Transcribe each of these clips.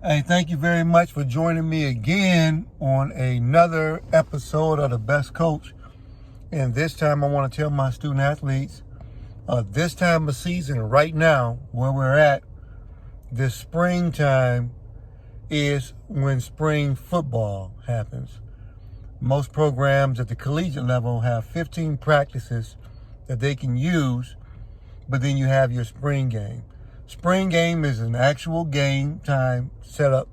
Hey, thank you very much for joining me again on another episode of The Best Coach. And this time I want to tell my student athletes, this time of season right now, where we're at, this springtime is when spring football happens. Most programs at the collegiate level have 15 practices that they can use, but then you have your spring game. Spring game is an actual game time setup.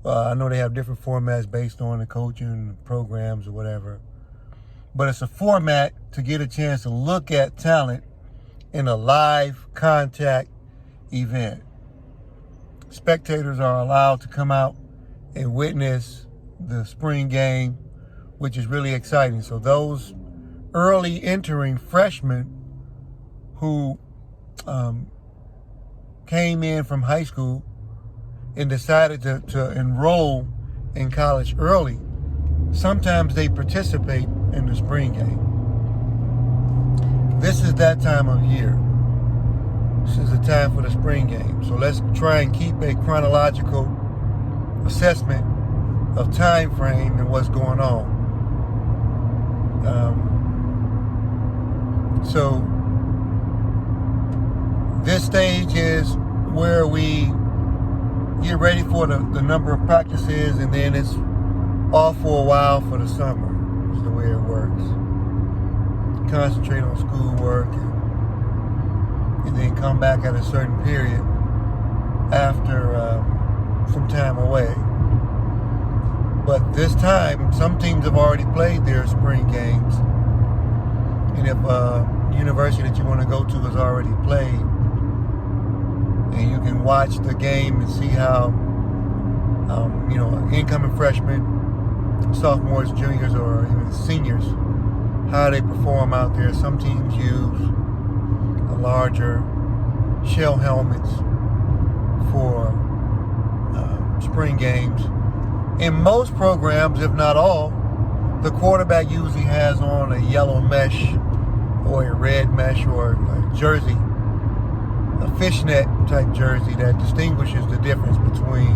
I know they have different formats based on the coaching programs or whatever. But it's a format to get a chance to look at talent in a live contact event. Spectators are allowed to come out and witness the spring game, which is really exciting. So those early entering freshmen who came in from high school and decided to enroll in college early, sometimes they participate in the spring game. This is that time of year. This is the time for the spring game. So let's try and keep a chronological assessment of time frame and what's going on. So this stage is where we get ready for the number of practices, and then it's off for a while for the summer, is the way it works. Concentrate on schoolwork and then come back at a certain period after some time away. But this time, some teams have already played their spring games. And if the university that you want to go to has already played, and you can watch the game and see how, incoming freshmen, sophomores, juniors, or even seniors, how they perform out there. Some teams use larger shell helmets for spring games. In most programs, if not all, the quarterback usually has on a yellow mesh or a red mesh or a jersey, a fishnet type jersey that distinguishes the difference between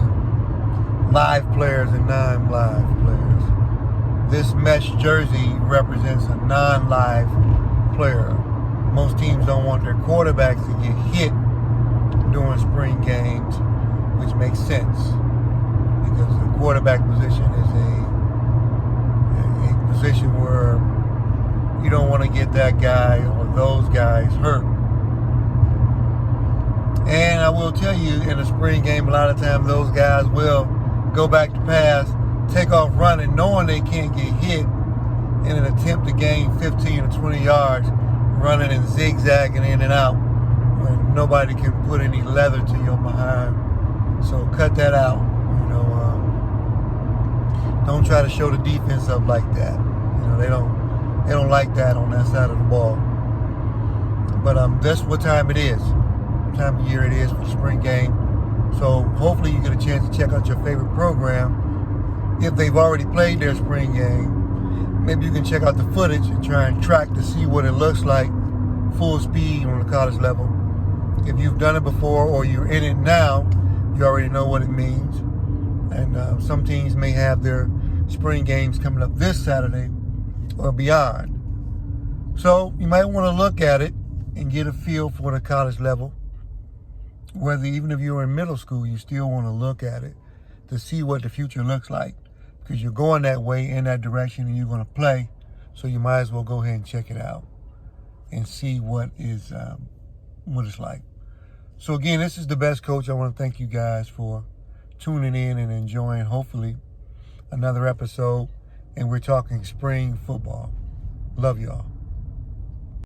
live players and non-live players. This mesh jersey represents a non-live player. Most teams don't want their quarterbacks to get hit during spring games, which makes sense because the quarterback position is a position where you don't want to get that guy or those guys hurt. And I will tell you, in a spring game, a lot of times those guys will go back to pass, take off running, knowing they can't get hit in an attempt to gain 15 or 20 yards, running and zigzagging in and out when nobody can put any leather to your behind. So cut that out. Don't try to show the defense up like that. They don't like that on that side of the ball. But that's what time it is. Time of year it is for the spring game. So hopefully you get a chance to check out your favorite program. If they've already played their spring game, maybe you can check out the footage and try and track to see what it looks like full speed on the college level. If you've done it before or you're in it now, you already know what it means. And some teams may have their spring games coming up this Saturday or beyond. So you might want to look at it and get a feel for the college level. Whether even if you're in middle school, you still want to look at it to see what the future looks like, because you're going that way, in that direction, and you're going to play. So you might as well go ahead and check it out and see what it's like. So again, this is The Best Coach. I want to thank you guys for tuning in and enjoying, hopefully, another episode. And we're talking spring football. Love y'all.